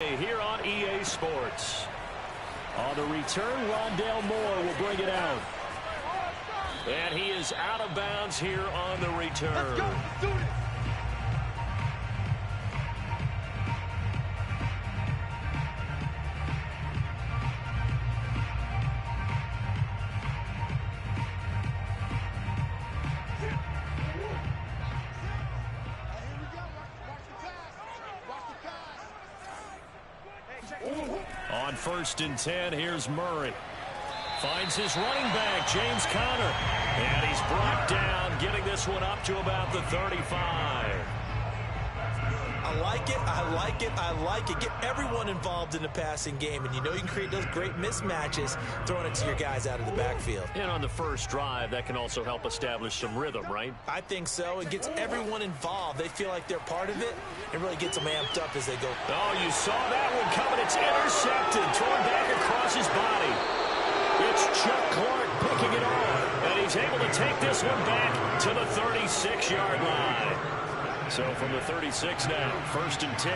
Here on EA Sports. On the return, Rondale Moore will bring it out. And he is out of bounds here on the return. Let's go. Let's do it. On 1st and 10, here's Murray. Finds his running back, James Conner. And he's brought down, getting this one up to about the 35. I like it, I like it, I like it. Get everyone involved in the passing game, and you know you can create those great mismatches throwing it to your guys out of the backfield. And on the first drive, that can also help establish some rhythm, right? I think so. It gets everyone involved. They feel like they're part of it. It really gets them amped up as they go. Oh, you saw that one coming. It's intercepted, thrown back across his body. It's Chuck Clark picking it off, and he's able to take this one back to the 36-yard line. So from the 36 now, 1st and 10.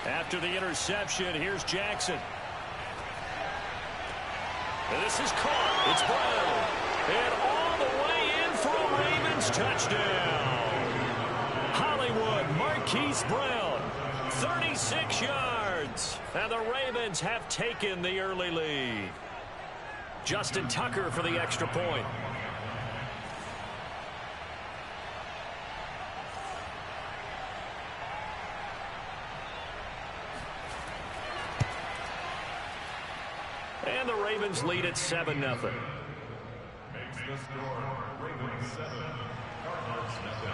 After the interception, here's Jackson. And this is caught. It's Brown. And all the way in for a Ravens touchdown. Hollywood Marquise Brown, 36 yards. And the Ravens have taken the early lead. Justin Tucker for the extra point. And the Ravens lead at 7-0. Makes the score Ravens 7, Cardinals nothing.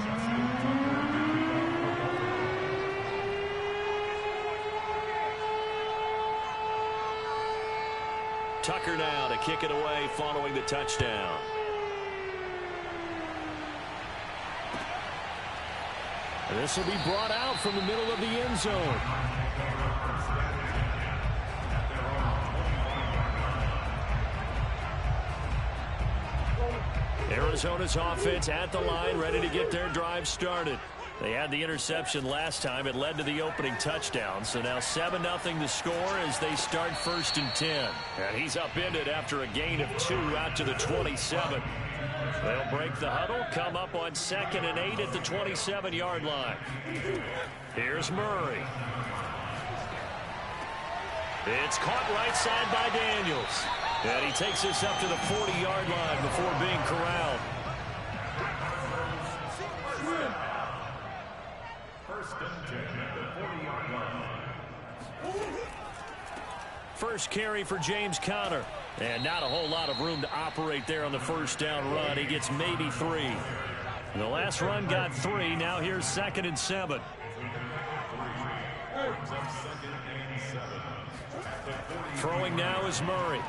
Justin Tucker now to kick it away following the touchdown. And this will be brought out from the middle of the end zone. Arizona's offense at the line, ready to get their drive started. They had the interception last time. It led to the opening touchdown. So now 7-0 to score as they start 1st and 10. And he's upended after a gain of 2 out to the 27. They'll break the huddle, come up on 2nd and 8 at the 27-yard line. Here's Murray. It's caught right side by Daniels. And he takes this up to the 40-yard line before being corralled. First carry for James Conner. And not a whole lot of room to operate there on the first down run. He gets maybe 3. And the last run got 3. Now here's 2nd and 7. Throwing now is Murray.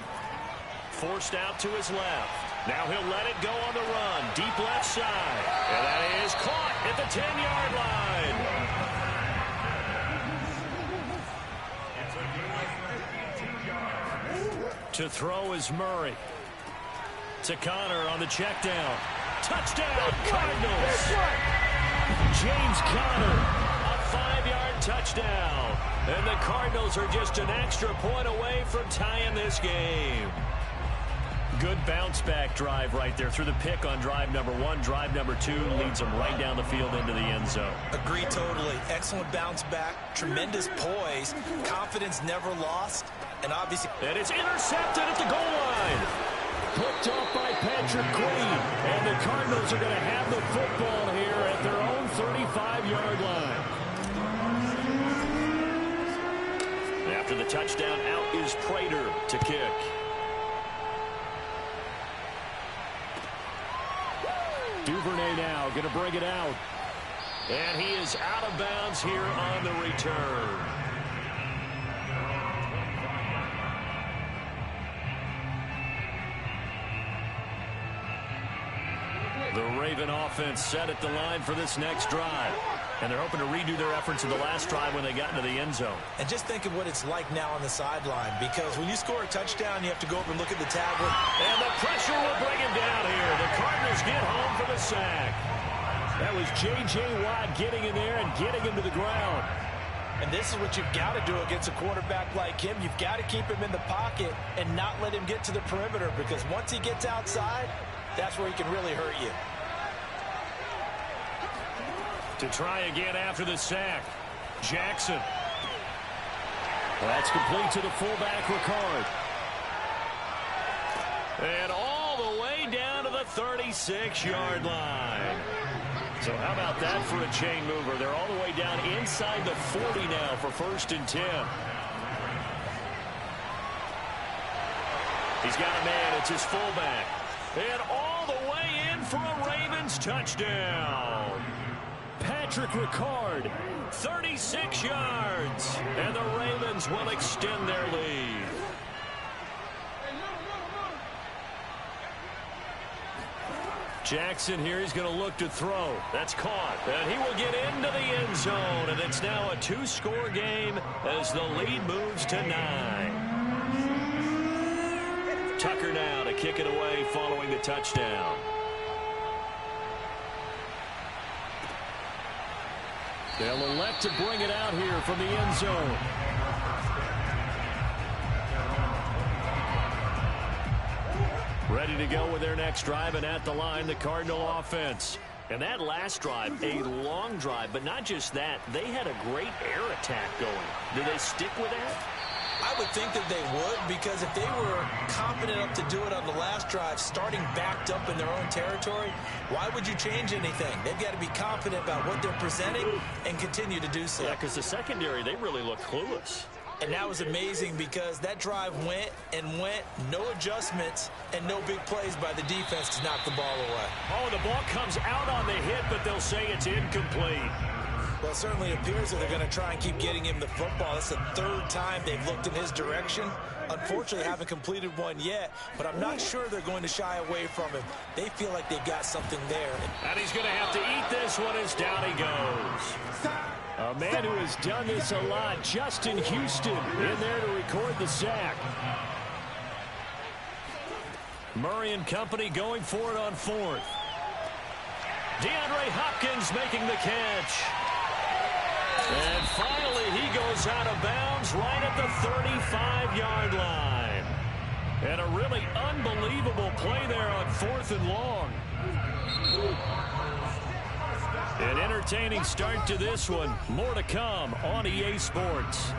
Forced out to his left. Now he'll let it go on the run. Deep left side. And that is caught at the 10-yard line. To throw is Murray. To Conner on the check down. Touchdown, Cardinals. James Conner, a 5-yard touchdown. And the Cardinals are just an extra point away from tying this game. Good bounce-back drive right there through the pick on drive number 1. Drive number 2 leads them right down the field into the end zone. Agree totally. Excellent bounce back. Tremendous poise. Confidence never lost. And obviously... And it's intercepted at the goal line. Picked off by Patrick Queen. And the Cardinals are going to have the football here at their own 35-yard line. After the touchdown, out is Prater to kick. Duvernay now going to bring it out. And he is out of bounds here on the return. The Raven offense set at the line for this next drive. And they're hoping to redo their efforts in the last drive when they got into the end zone. And just think of what it's like now on the sideline, because when you score a touchdown, you have to go over and look at the tablet. And the pressure will bring him down here. The Cardinals get home for the sack. That was J.J. Watt getting in there and getting him to the ground. And this is what you've got to do against a quarterback like him. You've got to keep him in the pocket and not let him get to the perimeter, because once he gets outside, that's where he can really hurt you. To try again after the sack, Jackson. That's complete to the fullback, Ricard. And all the way down to the 36-yard line. So how about that for a chain mover? They're all the way down inside the 40 now for 1st and 10. He's got a man. It's his fullback. And all the way in for a Ravens touchdown. Patrick Ricard, 36 yards. And the Ravens will extend their lead. Jackson here, he's going to look to throw. That's caught. And he will get into the end zone. And it's now a 2-score game as the lead moves to 9. Tucker now to kick it away following the touchdown. They'll elect to bring it out here from the end zone. Ready to go with their next drive, and at the line, the Cardinal offense. And that last drive, a long drive, but not just that. They had a great air attack going. Do they stick with that? I would think that they would, because if they were confident enough to do it on the last drive, starting backed up in their own territory, why would you change anything? They've got to be confident about what they're presenting and continue to do so. Yeah, because the secondary, they really look clueless. And that was amazing, because that drive went and went, no adjustments, and no big plays by the defense to knock the ball away. Oh, the ball comes out on the hit, but they'll say it's incomplete. Well, it certainly appears that they're going to try and keep getting him the football. That's the 3rd time they've looked in his direction. Unfortunately, haven't completed one yet, but I'm not sure they're going to shy away from him. They feel like they've got something there. And he's going to have to eat this one as down he goes. A man who has done this a lot, Justin Houston, in there to record the sack. Murray and company going for it on 4th. DeAndre Hopkins making the catch. And finally, he goes out of bounds right at the 35-yard line. And a really unbelievable play there on 4th and long. An entertaining start to this one. More to come on EA Sports.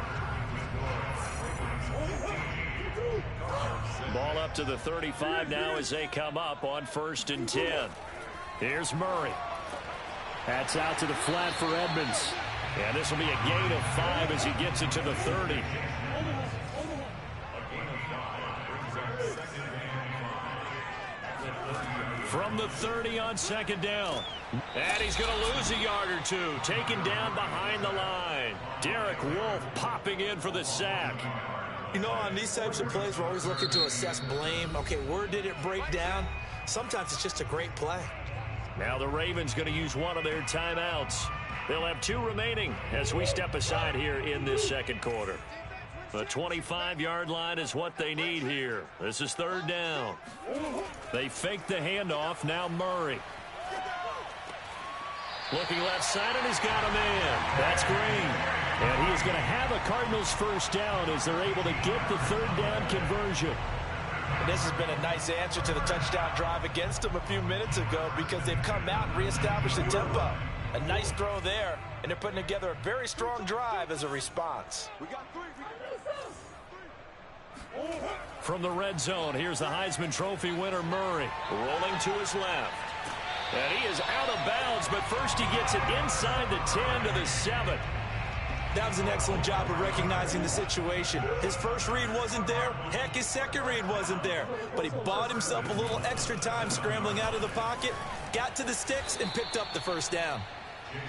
Ball up to the 35 now as they come up on 1st and 10. Here's Murray. That's out to the flat for Edmonds. And this will be a gain of 5 as he gets it to the 30. From the 30 on 2nd down. And he's going to lose a yard or two. Taken down behind the line. Derek Wolfe popping in for the sack. You know, on these types of plays, we're always looking to assess blame. Okay, where did it break down? Sometimes it's just a great play. Now the Ravens going to use one of their timeouts. They'll have 2 remaining as we step aside here in this 2nd quarter. The 25-yard line is what they need here. This is 3rd down. They fake the handoff. Now Murray. Looking left side, and he's got a man. That's Green. And he is going to have a Cardinals 1st down as they're able to get the 3rd down conversion. And this has been a nice answer to the touchdown drive against them a few minutes ago, because they've come out and reestablished the tempo. A nice throw there, and they're putting together a very strong drive as a response. From the red zone, here's the Heisman Trophy winner, Murray, rolling to his left. And he is out of bounds, but first he gets it inside the 10 to the 7. That was an excellent job of recognizing the situation. His first read wasn't there. Heck, his second read wasn't there. But he bought himself a little extra time scrambling out of the pocket, got to the sticks, and picked up the 1st down.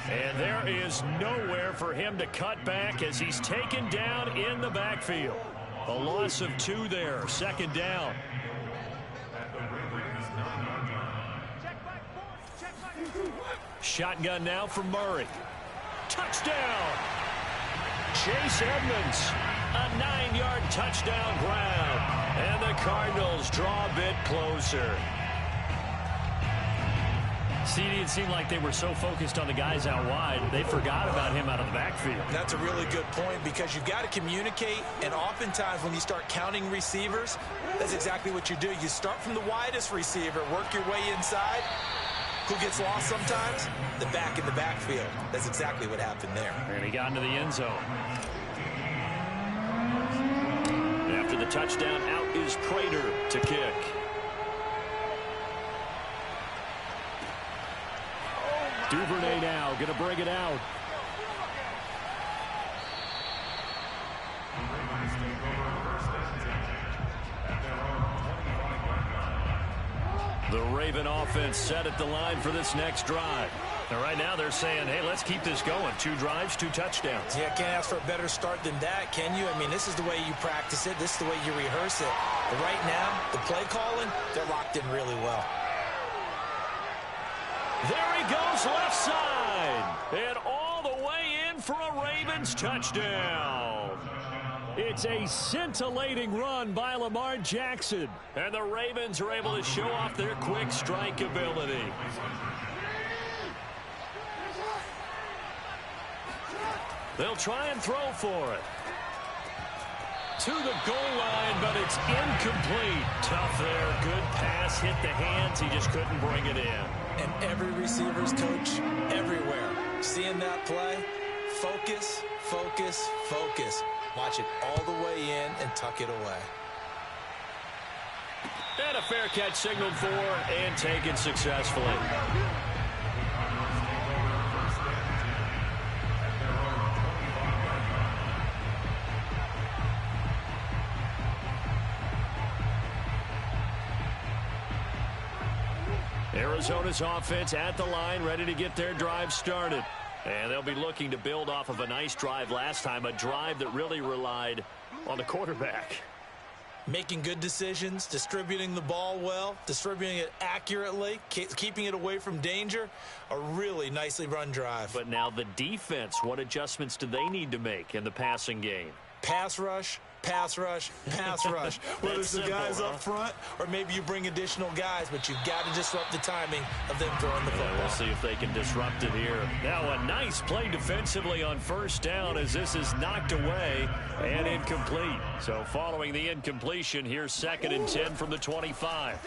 And there is nowhere for him to cut back as he's taken down in the backfield. A loss of 2 there, 2nd down. Shotgun now for Murray. Touchdown! Chase Edmonds, a 9-yard touchdown grab. And the Cardinals draw a bit closer. CD, it seemed like they were so focused on the guys out wide, they forgot about him out of the backfield. That's a really good point because you've got to communicate, and oftentimes when you start counting receivers, that's exactly what you do. You start from the widest receiver, work your way inside. Who gets lost sometimes? The back in the backfield. That's exactly what happened there. And he got into the end zone. After the touchdown, out is Prater to kick. Duvernay now going to bring it out. The Raven offense set at the line for this next drive. And right now they're saying, hey, let's keep this going. 2 drives, 2 touchdowns. Yeah, can't ask for a better start than that, can you? I mean, this is the way you practice it. This is the way you rehearse it. But right now, the play calling, they're locked in really well. There he goes left side. And all the way in for a Ravens touchdown. It's a scintillating run by Lamar Jackson. And the Ravens are able to show off their quick strike ability. They'll try and throw for it. To the goal line, but it's incomplete. Tough there. Good pass. Hit the hands. He just couldn't bring it in. And every receiver's coach everywhere. Seeing that play, focus, focus, focus. Watch it all the way in and tuck it away. And a fair catch signaled for and taken successfully. Arizona's offense at the line, ready to get their drive started. And they'll be looking to build off of a nice drive last time, a drive that really relied on the quarterback. Making good decisions, distributing the ball well, distributing it accurately, keeping it away from danger. A really nicely run drive. But now the defense, what adjustments do they need to make in the passing game? Pass rush, pass rush, pass rush. Whether it's the guys up front or maybe you bring additional guys, but you've got to disrupt the timing of them throwing the football. We'll see if they can disrupt it here. Now a nice play defensively on first down as this is knocked away and incomplete. So following the incompletion, here's 2nd and 10 from the 25.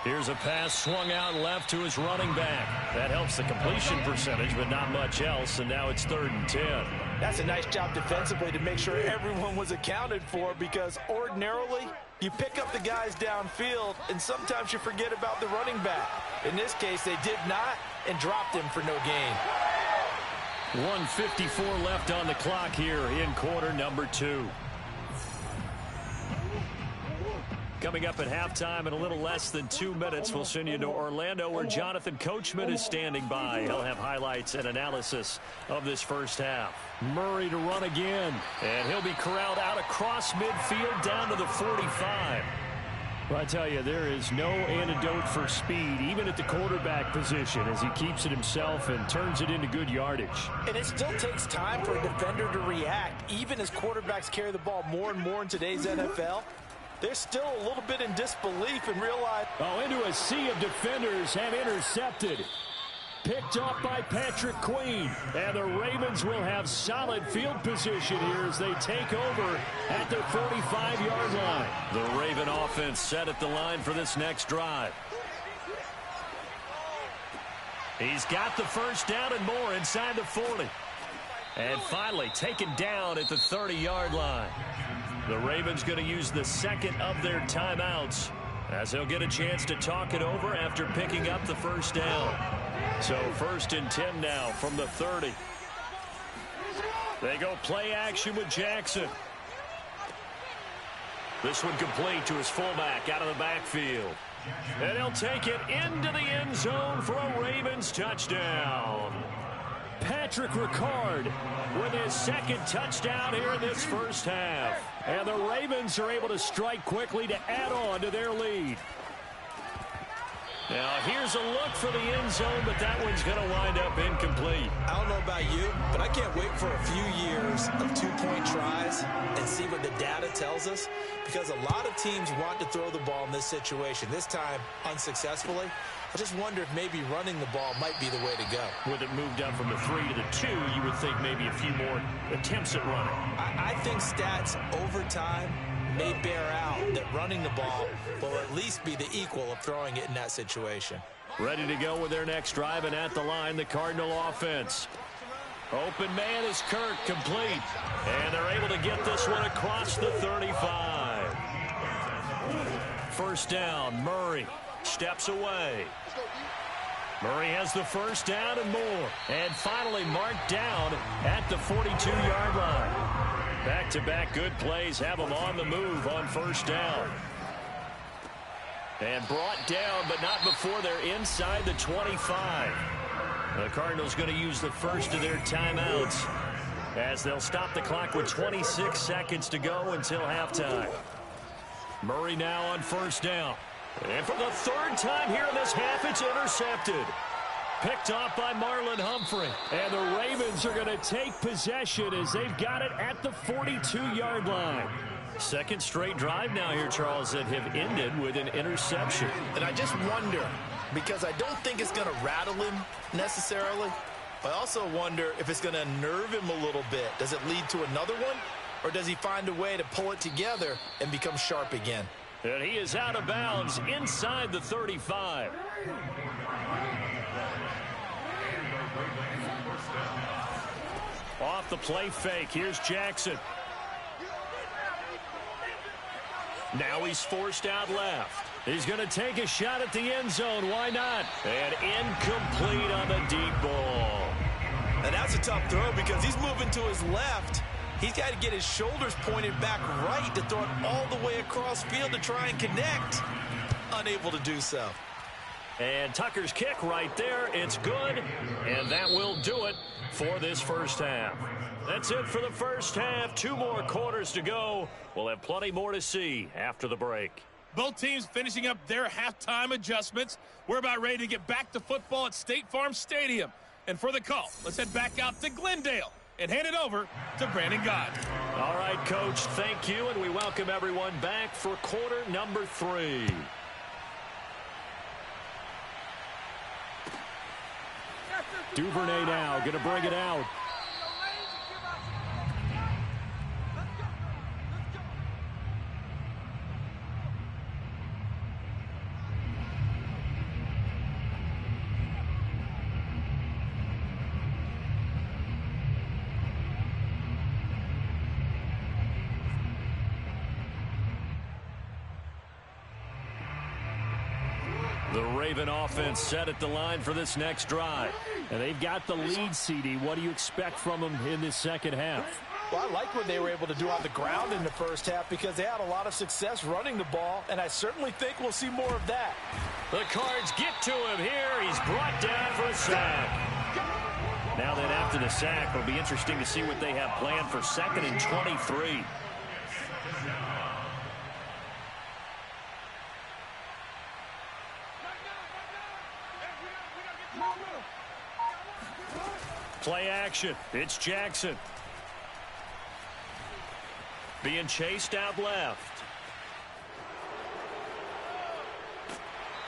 Here's a pass swung out left to his running back. That helps the completion percentage, but not much else, and now it's 3rd and 10. That's a nice job defensively to make sure everyone was accounted for, because ordinarily you pick up the guys downfield and sometimes you forget about the running back. In this case, they did not and dropped him for no gain. 1:54 left on the clock here in quarter number 2. Coming up at halftime in a little less than 2 minutes, we'll send you to Orlando where Jonathan Coachman is standing by. He'll have highlights and analysis of this first half. Murray to run again, and he'll be corralled out across midfield down to the 45. Well, I tell you, there is no antidote for speed, even at the quarterback position, as he keeps it himself and turns it into good yardage. And it still takes time for a defender to react, even as quarterbacks carry the ball more and more in today's NFL. They're still a little bit in disbelief and realize... Oh, into a sea of defenders and intercepted. Picked off by Patrick Queen. And the Ravens will have solid field position here as they take over at their 45-yard line. The Raven offense set at the line for this next drive. He's got the first down and more inside the 40. And finally taken down at the 30-yard line. The Ravens going to use the second of their timeouts as they'll get a chance to talk it over after picking up the first down. So 1st and 10 now from the 30. They go play action with Jackson. This one complete to his fullback out of the backfield. And he'll take it into the end zone for a Ravens touchdown. Patrick Ricard with his 2nd touchdown here in this first half. And the Ravens are able to strike quickly to add on to their lead. Now here's a look for the end zone, but that one's going to wind up incomplete. I don't know about you, but I can't wait for a few years of two-point tries and see what the data tells us, because a lot of teams want to throw the ball in this situation, this time unsuccessfully. I just wonder if maybe running the ball might be the way to go. With it moved up from the 3 to the 2, you would think maybe a few more attempts at running. I think stats over time may bear out that running the ball will at least be the equal of throwing it in that situation. Ready to go with their next drive, and at the line, the Cardinal offense. Open man is Kirk, complete. And they're able to get this one across the 35. First down, Murray steps away. Murray has the first down and more. And finally marked down at the 42-yard line. Back-to-back good plays have them on the move on first down. And brought down, but not before they're inside the 25. The Cardinals going to use the first of their timeouts as they'll stop the clock with 26 seconds to go until halftime. Murray now on first down. And for the third time here in this half, it's intercepted. Picked off by Marlon Humphrey. And the Ravens are going to take possession as they've got it at the 42-yard line. Second straight drive now here, Charles, that have ended with an interception. And I just wonder, because I don't think it's going to rattle him necessarily, but I also wonder if it's going to unnerve him a little bit. Does it lead to another one, or does he find a way to pull it together and become sharp again? And he is out of bounds inside the 35. Off the play fake, here's Jackson. Now he's forced out left. He's going to take a shot at the end zone. Why not? And incomplete on the deep ball. And that's a tough throw because he's moving to his left. He's got to get his shoulders pointed back right to throw it all the way across field to try and connect. Unable to do so. And Tucker's kick right there. It's good. And that will do it for this first half. That's it for the first half. 2 more quarters to go. We'll have plenty more to see after the break. Both teams finishing up their halftime adjustments. We're about ready to get back to football at State Farm Stadium. And for the call, let's head back out to Glendale and hand it over to Brandon Gott. All right, Coach, thank you, and we welcome everyone back for quarter number 3. Duvernay now going to bring it out. The Raven offense set at the line for this next drive. And they've got the lead, CD. What do you expect from them in this second half? Well, I like what they were able to do on the ground in the first half because they had a lot of success running the ball, and I certainly think we'll see more of that. The Cards get to him here. He's brought down for a sack. Now then, after the sack, it'll be interesting to see what they have planned for 2nd and 23. Play action. It's Jackson. Being chased out left.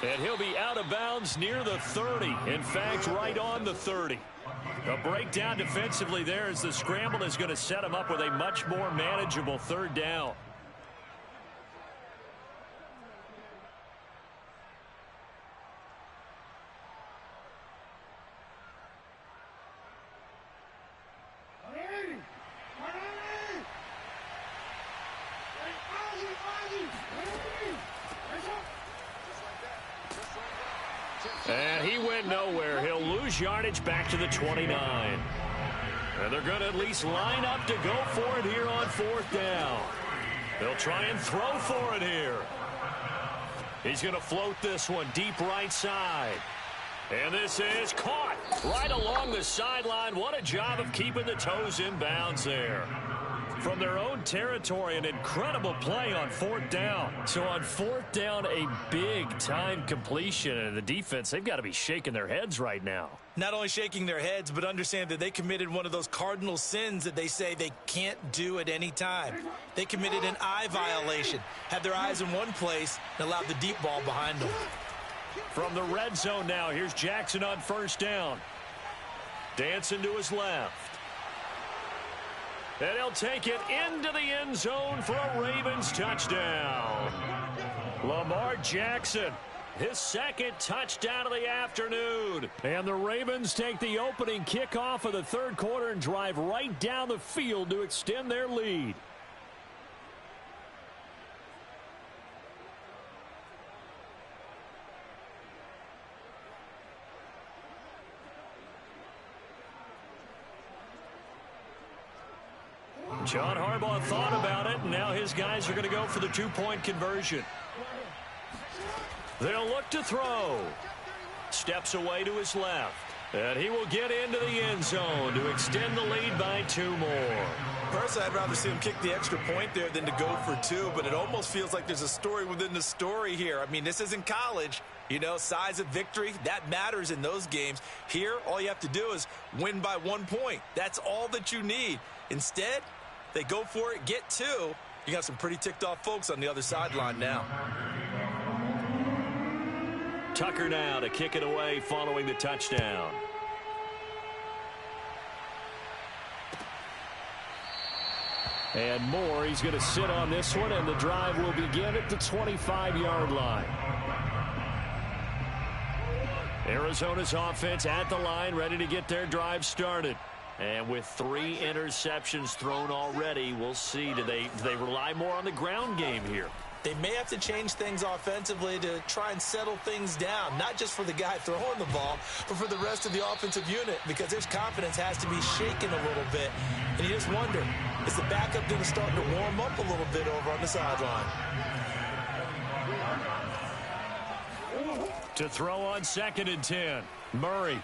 And he'll be out of bounds near the 30. In fact, right on the 30. A breakdown defensively there as the scramble is going to set him up with a much more manageable 3rd down. And he went nowhere. He'll lose yardage back to the 29. And they're going to at least line up to go for it here on 4th down. They'll try and throw for it here. He's going to float this one deep right side. And this is caught right along the sideline. What a job of keeping the toes in bounds there. from their own territory. An incredible play on 4th down. So on 4th down, a big-time completion. And the defense, they've got to be shaking their heads right now. Not only shaking their heads, but understand that they committed one of those cardinal sins that they say they can't do at any time. They committed an eye violation, had their eyes in one place, and allowed the deep ball behind them. From the red zone now, here's Jackson on 1st down. Dancing to his left. And he'll take it into the end zone for a Ravens touchdown. Lamar Jackson, his 2nd touchdown of the afternoon. And the Ravens take the opening kickoff of the 3rd quarter and drive right down the field to extend their lead. John Harbaugh thought about it, and now his guys are going to go for the 2-point conversion. They'll look to throw. Steps away to his left. And he will get into the end zone to extend the lead by 2 more. Personally, I'd rather see him kick the extra point there than to go for 2, but it almost feels like there's a story within the story here. I mean, this isn't college. You know, size of victory, that matters in those games. Here, all you have to do is win by 1 point. That's all that you need. Instead, they go for it, get 2. You got some pretty ticked off folks on the other sideline now. Tucker now to kick it away following the touchdown. And Moore, he's going to sit on this one, and the drive will begin at the 25-yard line. Arizona's offense at the line, ready to get their drive started. And with 3 interceptions thrown already, we'll see. Do they rely more on the ground game here? They may have to change things offensively to try and settle things down, not just for the guy throwing the ball, but for the rest of the offensive unit, because his confidence has to be shaken a little bit. And you just wonder, is the backup going to start to warm up a little bit over on the sideline? To throw on 2nd and 10, Murray.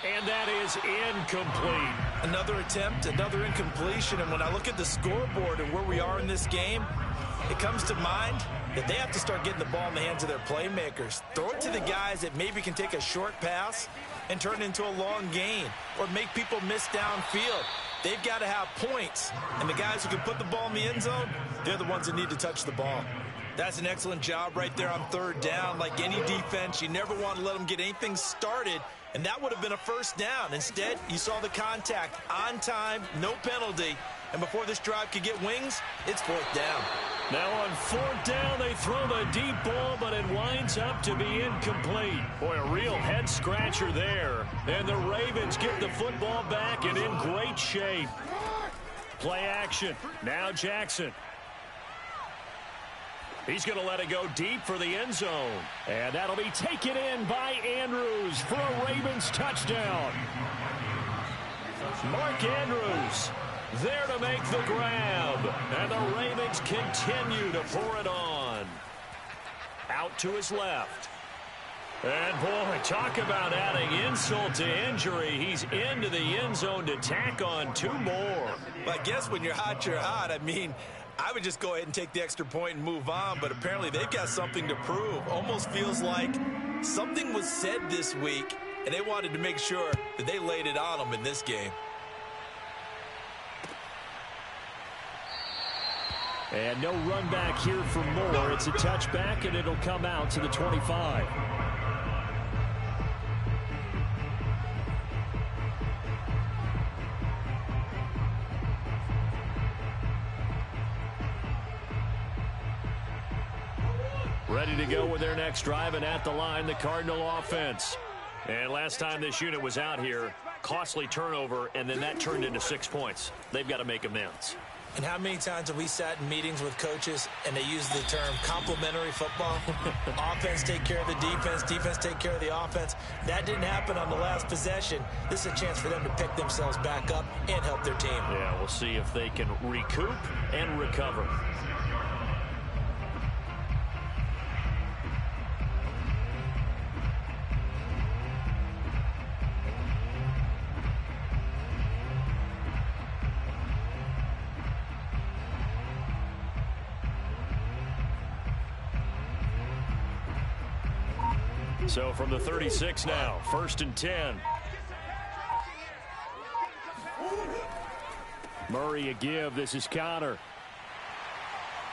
And that is incomplete. Another attempt, another incompletion. And when I look at the scoreboard and where we are in this game, it comes to mind that they have to start getting the ball in the hands of their playmakers. Throw it to the guys that maybe can take a short pass and turn it into a long gain or make people miss downfield. They've got to have points. And the guys who can put the ball in the end zone, they're the ones that need to touch the ball. That's an excellent job right there on 3rd down. Like any defense, you never want to let them get anything started, and that would have been a 1st down. Instead, you saw the contact on time, no penalty, and before this drive could get wings, it's 4th down. Now on 4th down, they throw the deep ball, but it winds up to be incomplete. Boy, a real head-scratcher there. And the Ravens get the football back and in great shape. Play action. Now Jackson. He's going to let it go deep for the end zone. And that'll be taken in by Andrews for a Ravens touchdown. Mark Andrews there to make the grab. And the Ravens continue to pour it on. Out to his left. And, boy, talk about adding insult to injury. He's into the end zone to tack on 2 more. Well, I guess when you're hot, you're hot. I mean, I would just go ahead and take the extra point and move on, but apparently they've got something to prove. Almost feels like something was said this week, and they wanted to make sure that they laid it on them in this game. And no run back here for Moore. It's a touchback, and it'll come out to the 25. Ready to go with their next drive, and at the line, the Cardinal offense. And last time this unit was out here, costly turnover, and then that turned into 6 points. They've got to make amends. And how many times have we sat in meetings with coaches and they use the term complementary football? Offense take care of the defense, defense take care of the offense. That didn't happen on the last possession. This is a chance for them to pick themselves back up and help their team. Yeah, we'll see if they can recoup and recover. So from the 36 now, 1st and 10. Murray a give. This is Connor.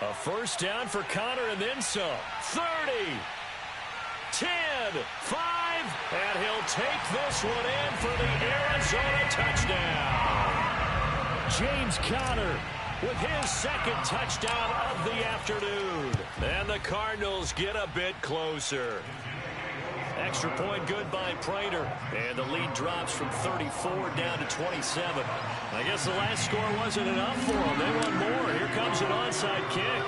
A first down for Connor and then some. 30, 10, 5, and he'll take this one in for the Arizona touchdown. James Conner with his second touchdown of the afternoon. And the Cardinals get a bit closer. Extra point good by Prater. And the lead drops from 34 down to 27. I guess the last score wasn't enough for them. They want more. Here comes an onside kick.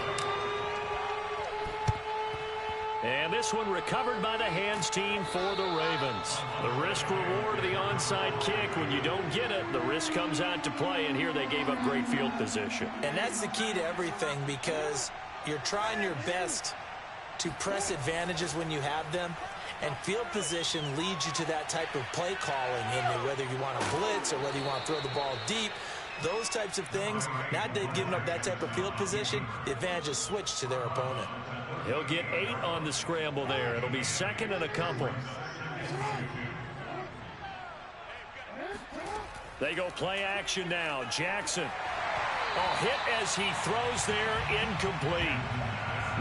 And this one recovered by the hands team for the Ravens. The risk reward of the onside kick. When you don't get it, the risk comes out to play. And here they gave up great field position. And that's the key to everything, because you're trying your best to press advantages when you have them. And field position leads you to that type of play calling, whether you want to blitz or whether you want to throw the ball deep. Those types of things, now that they've given up that type of field position, the advantage is switched to their opponent. He'll get 8 on the scramble there. It'll be 2nd and a couple. They go play action now. Jackson. Hit as he throws there, incomplete.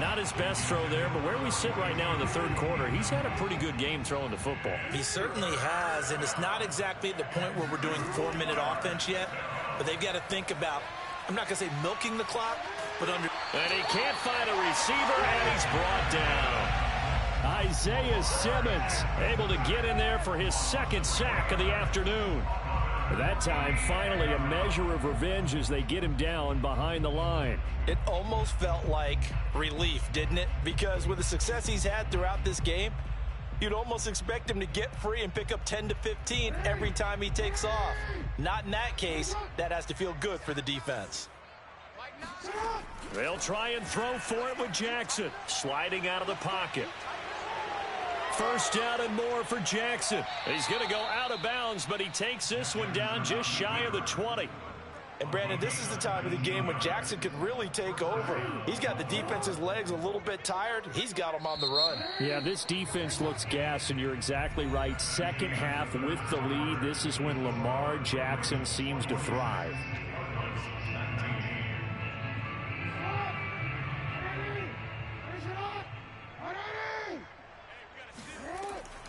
Not his best throw there, but where we sit right now in the third quarter, he's had a pretty good game throwing the football. He certainly has, and it's not exactly at the point where we're doing 4-minute offense yet, but they've got to think about, I'm not going to say milking the clock, but under... And he can't find a receiver, and he's brought down. Isaiah Simmons able to get in there for his second sack of the afternoon. That time, finally, a measure of revenge as they get him down behind the line. It almost felt like relief, didn't it? Because with the success he's had throughout this game, you'd almost expect him to get free and pick up 10 to 15 every time he takes off. Not in that case. That has to feel good for the defense. They'll try and throw for it with Jackson, sliding out of the pocket. First down and more for Jackson. He's going to go out of bounds, but he takes this one down just shy of the 20. And, Brandon, this is the time of the game when Jackson could really take over. He's got the defense's legs a little bit tired. He's got them on the run. Yeah, this defense looks gassed, and you're exactly right. Second half with the lead, this is when Lamar Jackson seems to thrive.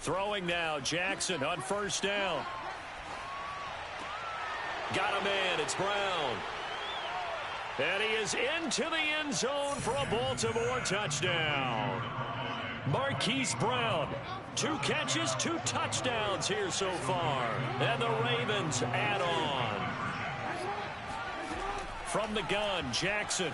Throwing now, Jackson on first down. Got a man, it's Brown. And he is into the end zone for a Baltimore touchdown. Marquise Brown, 2 catches, 2 touchdowns here so far. And the Ravens add on. From the gun, Jackson.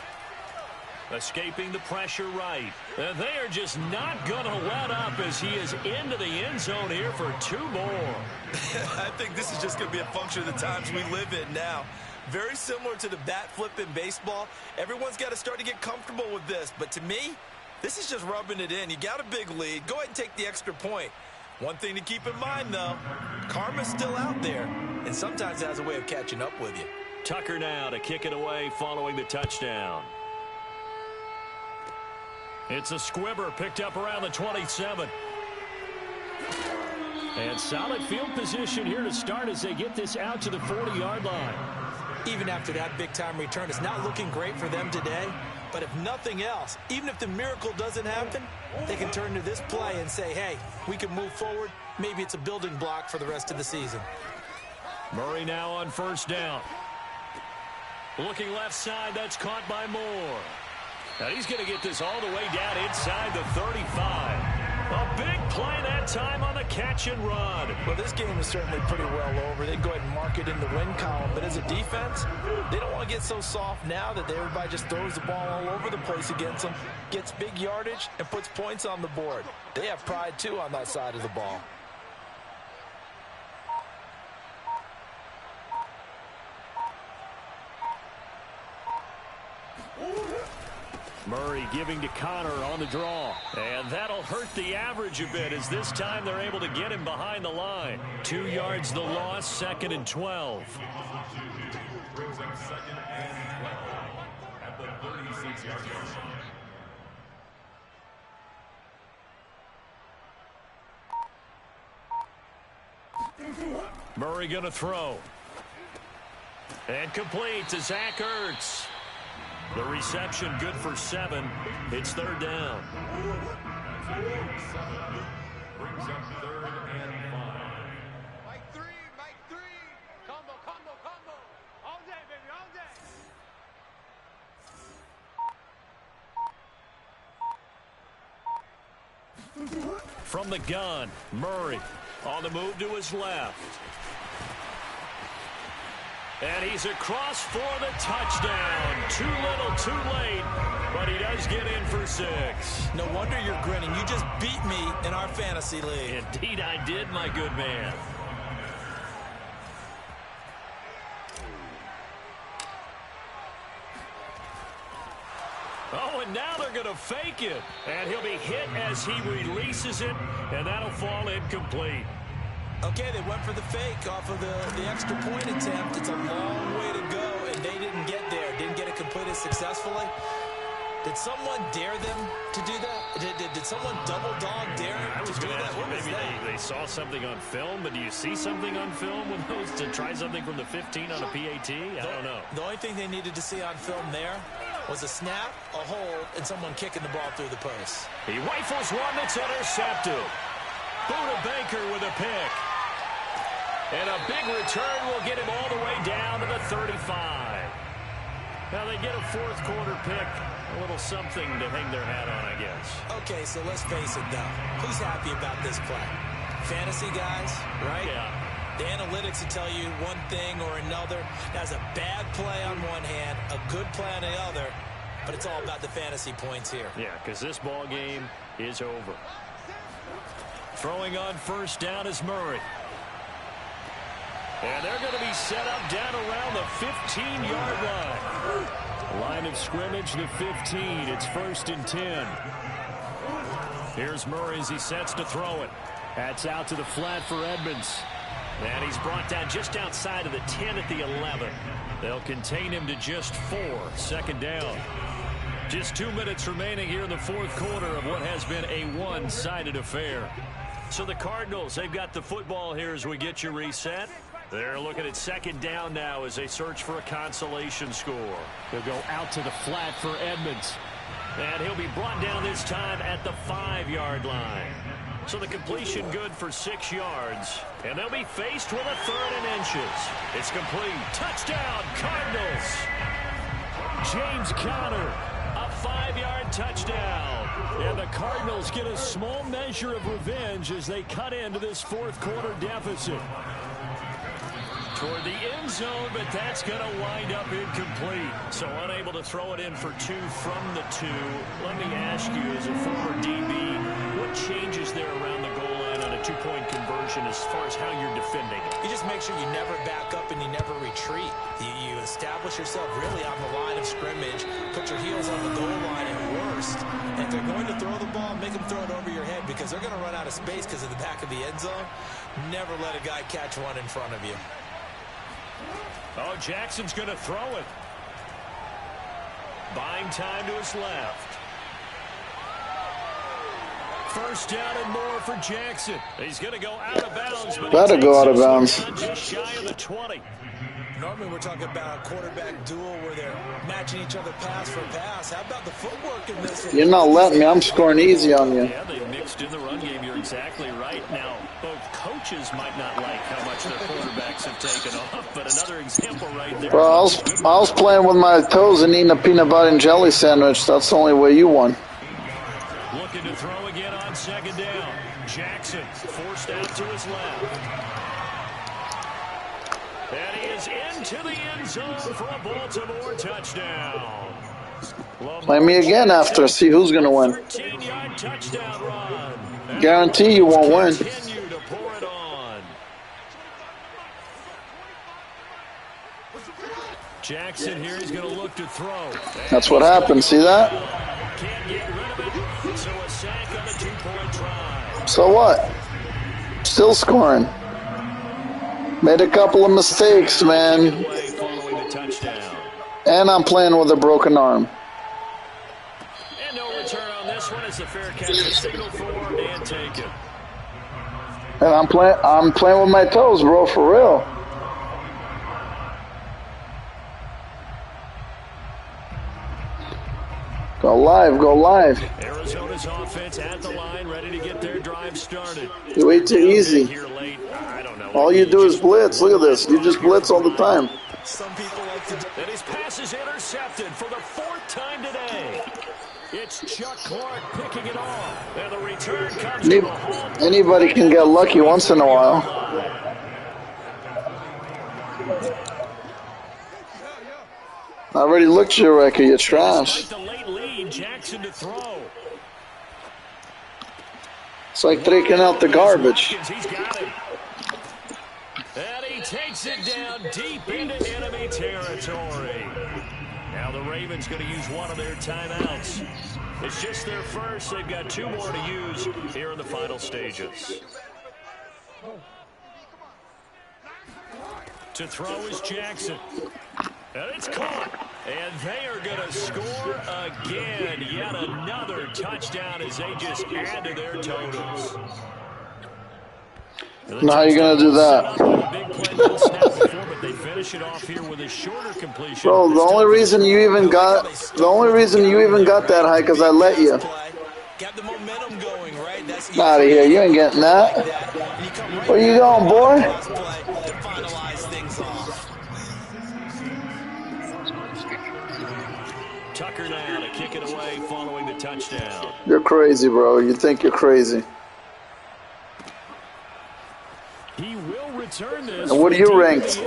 Escaping the pressure right. And they are just not going to let up as he is into the end zone here for 2 more. I think this is just going to be a function of the times we live in now. Very similar to the bat flip in baseball. Everyone's got to start to get comfortable with this. But to me, this is just rubbing it in. You got a big lead. Go ahead and take the extra point. One thing to keep in mind, though, karma's still out there. And sometimes it has a way of catching up with you. Tucker now to kick it away following the touchdown. It's a squibber picked up around the 27. And solid field position here to start as they get this out to the 40-yard line. Even after that big-time return, it's not looking great for them today. But if nothing else, even if the miracle doesn't happen, they can turn to this play and say, hey, we can move forward. Maybe it's a building block for the rest of the season. Murray now on first down. Looking left side, that's caught by Moore. Now he's going to get this all the way down inside the 35. A big play that time on the catch and run. Well, this game is certainly pretty well over. They go ahead and mark it in the win column. But as a defense, they don't want to get so soft now that everybody just throws the ball all over the place against them, gets big yardage, and puts points on the board. They have pride, too, on that side of the ball. Murray giving to Connor on the draw. And that'll hurt the average a bit as this time they're able to get him behind the line. 2 yards the loss, 2nd and 12. Brings up 2nd and 12 at the 36-yard line. Murray going to throw. And complete to Zach Ertz. The reception good for 7. It's 3rd down. Brings up 3rd and 5. Mike 3. Combo. All day, baby, all day. From the gun, Murray on the move to his left. And he's across for the touchdown. Too little, too late, but he does get in for 6. No wonder you're grinning. You just beat me in our fantasy league. Indeed I did, my good man. Oh, and now they're going to fake it. And he'll be hit as he releases it, and that'll fall incomplete. Okay, they went for the fake off of the extra point attempt. It's a long way to go, and they didn't get there. Didn't get it completed successfully. Did someone dare them to do that? Did someone double dog dare them to do that? What was maybe that? they saw something on film, but do you see something on film with those to try something from the 15 on a PAT? I don't know. The only thing they needed to see on film there was a snap, a hold, and someone kicking the ball through the post. He rifles one that's intercepted. Buda Baker with a pick. And a big return will get him all the way down to the 35. Now they get a 4th quarter pick. A little something to hang their hat on, I guess. Okay, so let's face it, though. Who's happy about this play? Fantasy guys, right? Yeah. The analytics will tell you one thing or another. That's a bad play on one hand, a good play on the other, but it's all about the fantasy points here. Yeah, because this ball game is over. Throwing on 1st down is Murray. And they're going to be set up down around the 15-yard line. Line of scrimmage, the 15. It's 1st and 10. Here's Murray as he sets to throw it. That's out to the flat for Edmonds. And he's brought down just outside of the 10 at the 11. They'll contain him to just 4. 2nd down. Just 2 minutes remaining here in the 4th quarter of what has been a one-sided affair. So the Cardinals, they've got the football here as we get you reset. They're looking at 2nd down now as they search for a consolation score. They'll go out to the flat for Edmonds. And he'll be brought down this time at the 5-yard line. So the completion good for 6 yards. And they'll be faced with a 3rd and inches. It's complete. Touchdown, Cardinals. James Conner, a 5-yard touchdown. And the Cardinals get a small measure of revenge as they cut into this 4th quarter deficit. Toward the end zone, but that's going to wind up incomplete. So unable to throw it in for 2 from the 2. Let me ask you, as a former DB, what changes there around the goal line on a 2-point conversion as far as how you're defending it? You just make sure you never back up and you never retreat. You establish yourself really on the line of scrimmage, put your heels on the goal line at worst. And if they're going to throw the ball, make them throw it over your head because they're going to run out of space because of the back of the end zone. Never let a guy catch one in front of you. Oh, Jackson's going to throw it. Buying time to his left. 1st down and more for Jackson. He's going to go out of bounds. But Better go out of bounds. Just shy of the 20. Normally we're talking about a quarterback duel where they're matching each other pass for pass. How about the footwork in this one? You're not letting me. I'm scoring easy on you. Yeah, they mixed in the run game. You're exactly right. Now, both coaches might not like how much their quarterbacks have taken off, but another example right there. Bro, I was playing with my toes and eating a peanut butter and jelly sandwich. That's the only way you won. Looking to throw again on 2nd down. Jackson forced out to his left. And he is into the end zone for a Baltimore touchdown. Play me again after. See who's going to win. 13-yard touchdown run. Guarantee you won't win. Continue to pour it on. Jackson here is going to look to throw. That's what happened. See that? Can't get rid of it. So a sack on the 2-point try. So what? Still scoring. Made a couple of mistakes, man. Following the touchdown. And I'm playing with a broken arm. And no return on this one. It's a fair catch. A signal for and taken. And I'm playing with my toes, bro, for real. Go live, go live. Arizona's offense at the line, ready to get their drive started. You're way too easy. Here late. I don't know. All you do is blitz. Look at this. You just blitz all the time. Some people like to do. And his pass is intercepted for the 4th time today. It's Chuck Clark picking it off. And the return comes from the home. Anybody can get lucky once in a while. I already looked at your record. You're trash. Despite the late lead, Jackson to throw. It's like taking out the garbage. He's got it. And he takes it down deep into enemy territory. Now the Ravens going to use one of their timeouts. It's just their first. They've got 2 more to use here in the final stages. To throw is Jackson. And it's caught. And they are going to score again. Yet another touchdown as they just add to their totals. Now how you going to do that? Bro, the only reason you even got that high because I let you. Got the momentum going, right? That's Out of here. You ain't getting that. Where you going, boy? to finalize things off. Tucker now to kick it away following the touchdown. You're crazy, bro. You think you're crazy. He will return this. And what are you ranked?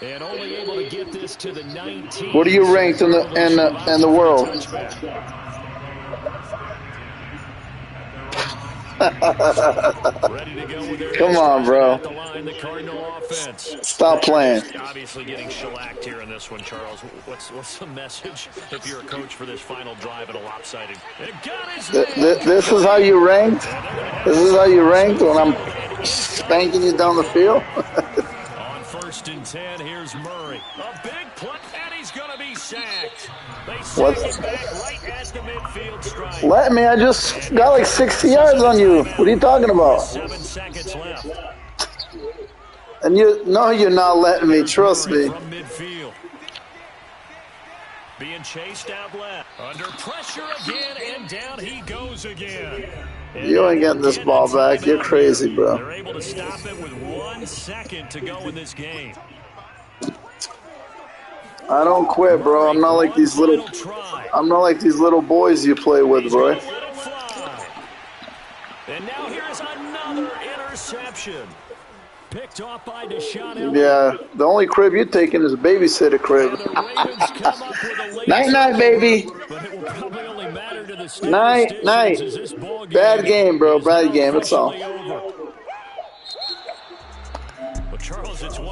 And only able to get this to the 19. What are you ranked in the world? Ready to go with their Come on, bro. at the line, the Cardinal offense. Stop playing. Obviously getting shellacked here in this one, Charles. What's the message if you're a coach for this final drive at a lopsided? This is how you ranked? This is how you ranked when I'm spanking you down the field? On 1st and 10, here's Murray. A big play, and he's going to be sacked. They sack him back right at the midfield stripe. Let me. I just got like 60 yards on you. What are you talking about? 7 seconds left. And you're not letting me. Trust me. From midfield. Being chased out left. Under pressure again, and down he goes again. You ain't getting this ball back. You're crazy, bro. They're able to stop it with 1 second to go in this game. I don't quit, bro. I'm not like these little boys you play with, bro. And now here's another interception. Picked off by Deshaun. Yeah, the only crib you're taking is a babysitter crib. Night, baby. Night. Bad game, bro. Bad game. That's all. Well, Charles, it's one.